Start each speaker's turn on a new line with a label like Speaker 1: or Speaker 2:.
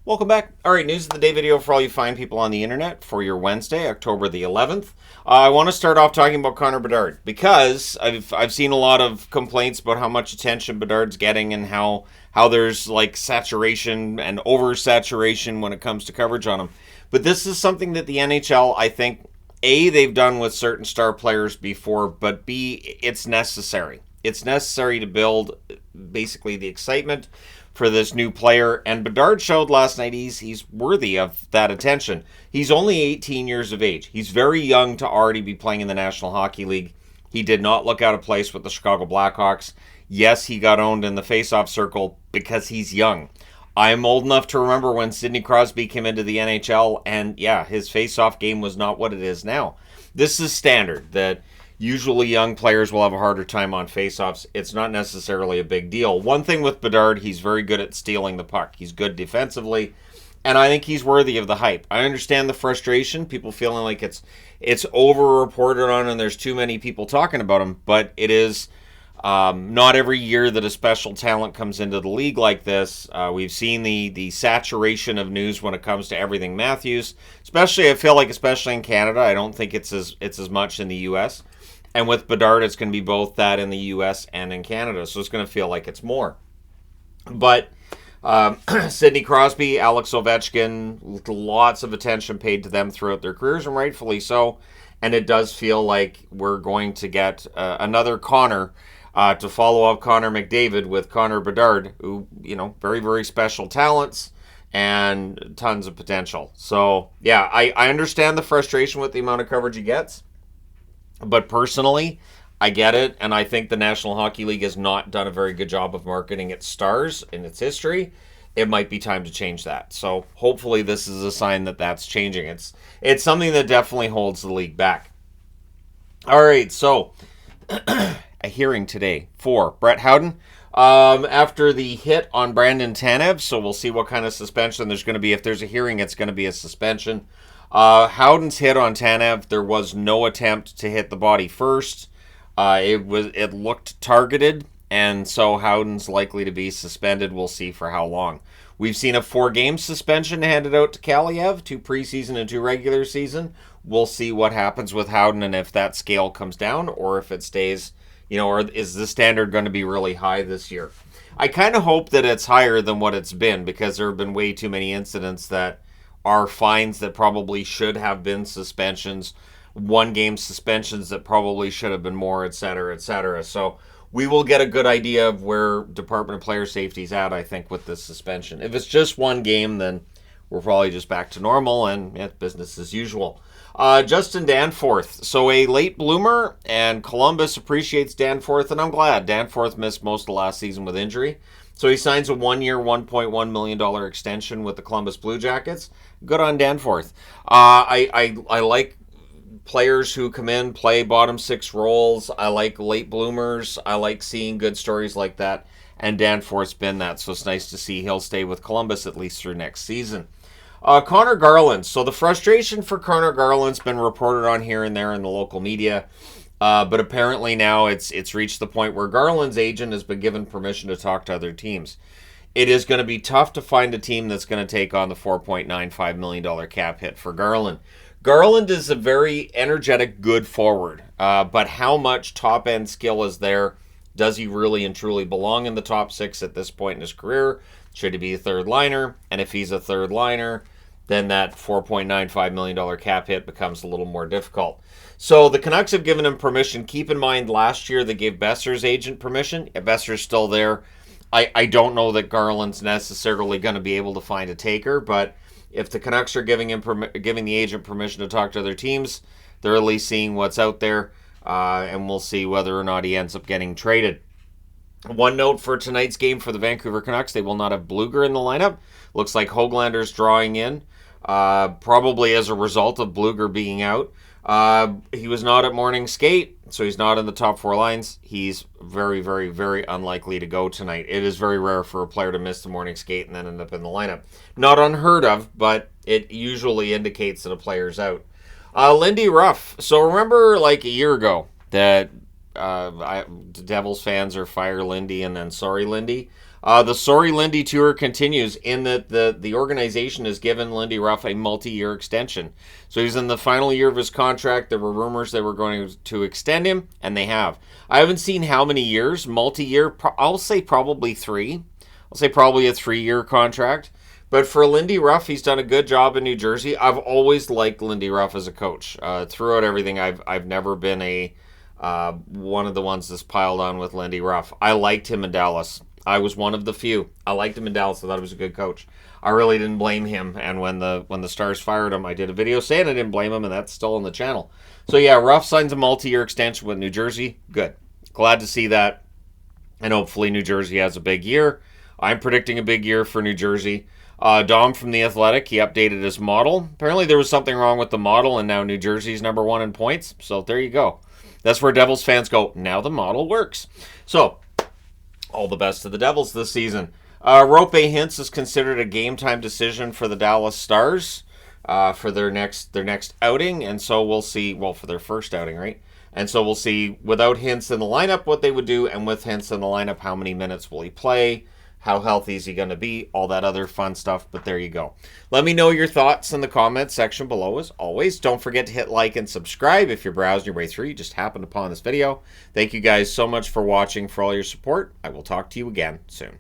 Speaker 1: Welcome back. All right, news of the day video for all you fine people on the internet for your Wednesday, October the 11th. I want to start off talking about Connor Bedard because I've seen a lot of complaints about how much attention Bedard's getting and how there's like saturation and oversaturation when it comes to coverage on him. But this is something that the NHL, I think, A, they've done with certain star players before, but B, it's necessary. It's necessary to build basically the excitement for this new player, and Bedard showed last night he's worthy of that attention. He's only 18 years of age. He's very young to already be playing in the National Hockey League. He did not look out of place with the Chicago Blackhawks. Yes, he got owned in the faceoff circle because he's young. I'm old enough to remember when Sidney Crosby came into the NHL, and yeah, his faceoff game was not what it is now. This is standard that usually young players will have a harder time on faceoffs. It's not necessarily a big deal. One thing with Bedard, he's very good at stealing the puck. He's good defensively, and I think he's worthy of the hype. I understand the frustration, people feeling like it's over-reported on and there's too many people talking about him, but it is not every year that a special talent comes into the league like this. We've seen the saturation of news when it comes to everything Matthews, especially in Canada. I don't think it's as much in the U.S., and with Bedard, it's going to be both that in the U.S. and in Canada, so it's going to feel like it's more. But Sidney Crosby, Alex Ovechkin, lots of attention paid to them throughout their careers, and rightfully so. And it does feel like we're going to get another Connor to follow up Connor McDavid with Connor Bedard, who, very, very special talents and tons of potential. So, yeah, I understand the frustration with the amount of coverage he gets. But personally, I get it, and I think the National Hockey League has not done a very good job of marketing its stars in its history. It might be time to change that. So hopefully this is a sign that that's changing. It's something that definitely holds the league back. All right, so a hearing today for Brett Howden after the hit on Brandon Tanev. So we'll see what kind of suspension there's going to be. If there's a hearing, it's going to be a suspension. Howden's hit on Tanev, there was no attempt to hit the body first. It looked targeted, and so Howden's likely to be suspended. We'll see for how long. We've seen a 4-game suspension handed out to Kaliev, 2 preseason and 2 regular season. We'll see what happens with Howden and if that scale comes down or if it stays, or is the standard going to be really high this year? I kind of hope that it's higher than what it's been because there have been way too many incidents that are fines that probably should have been suspensions, 1-game suspensions that probably should have been more, etc., etc. So we will get a good idea of where Department of Player Safety is at, I think, with this suspension. If it's just 1 game, then we're probably just back to normal and business as usual. Justin Danforth. So a late bloomer, and Columbus appreciates Danforth, and I'm glad. Danforth missed most of last season with injury. So he signs a 1-year, $1.1 million extension with the Columbus Blue Jackets. Good on Danforth. I like players who come in, play bottom 6 roles. I like late bloomers. I like seeing good stories like that. And Danforth's been that, so it's nice to see he'll stay with Columbus at least through next season. Connor Garland. So the frustration for Connor Garland's been reported on here and there in the local media. But apparently now it's reached the point where Garland's agent has been given permission to talk to other teams. It is going to be tough to find a team that's going to take on the $4.95 million cap hit for Garland. Garland is a very energetic, good forward. But how much top-end skill is there? Does he really and truly belong in the top 6 at this point in his career? Should he be a third liner? And if he's a third liner, then that $4.95 million cap hit becomes a little more difficult. So the Canucks have given him permission. Keep in mind, last year they gave Besser's agent permission. Besser's still there. I don't know that Garland's necessarily going to be able to find a taker, but if the Canucks are giving the agent permission to talk to other teams, they're at least seeing what's out there, and we'll see whether or not he ends up getting traded. One note for tonight's game for the Vancouver Canucks, they will not have Bluger in the lineup. Looks like Höglander's drawing in, probably as a result of Bluger being out. He was not at morning skate, so he's not in the top 4 lines. He's very, very, very unlikely to go tonight. It is very rare for a player to miss the morning skate and then end up in the lineup. Not unheard of, but it usually indicates that a player's out. Lindy Ruff. So remember like a year ago that Devils fans are fire Lindy and then sorry Lindy. The Sorry Lindy tour continues in that the organization has given Lindy Ruff a multi-year extension. So he's in the final year of his contract. There were rumors they were going to extend him, and they have. I haven't seen how many years, multi-year. I'll say probably 3. I'll say probably a 3-year contract. But for Lindy Ruff, he's done a good job in New Jersey. I've always liked Lindy Ruff as a coach. Throughout everything, I've never been one of the ones that's piled on with Lindy Ruff. I liked him in Dallas. I was one of the few. I liked him in Dallas. I thought he was a good coach. I really didn't blame him. And when the Stars fired him, I did a video saying I didn't blame him, and that's still on the channel. So yeah, Ruff signs a multi-year extension with New Jersey. Good. Glad to see that. And hopefully New Jersey has a big year. I'm predicting a big year for New Jersey. Dom from The Athletic, he updated his model. Apparently there was something wrong with the model, and now New Jersey's number 1 in points. So there you go. That's where Devils fans go, now the model works. So, all the best to the Devils this season. Rope Hintz is considered a game-time decision for the Dallas Stars for their next outing, and so we'll see, well, for their first outing, right? And so we'll see, without Hintz in the lineup, what they would do, and with Hintz in the lineup, how many minutes will he play? How healthy is he going to be? All that other fun stuff, but there you go. Let me know your thoughts in the comments section below, as always. Don't forget to hit like and subscribe if you're browsing your way through. You just happened upon this video. Thank you guys so much for watching, for all your support. I will talk to you again soon.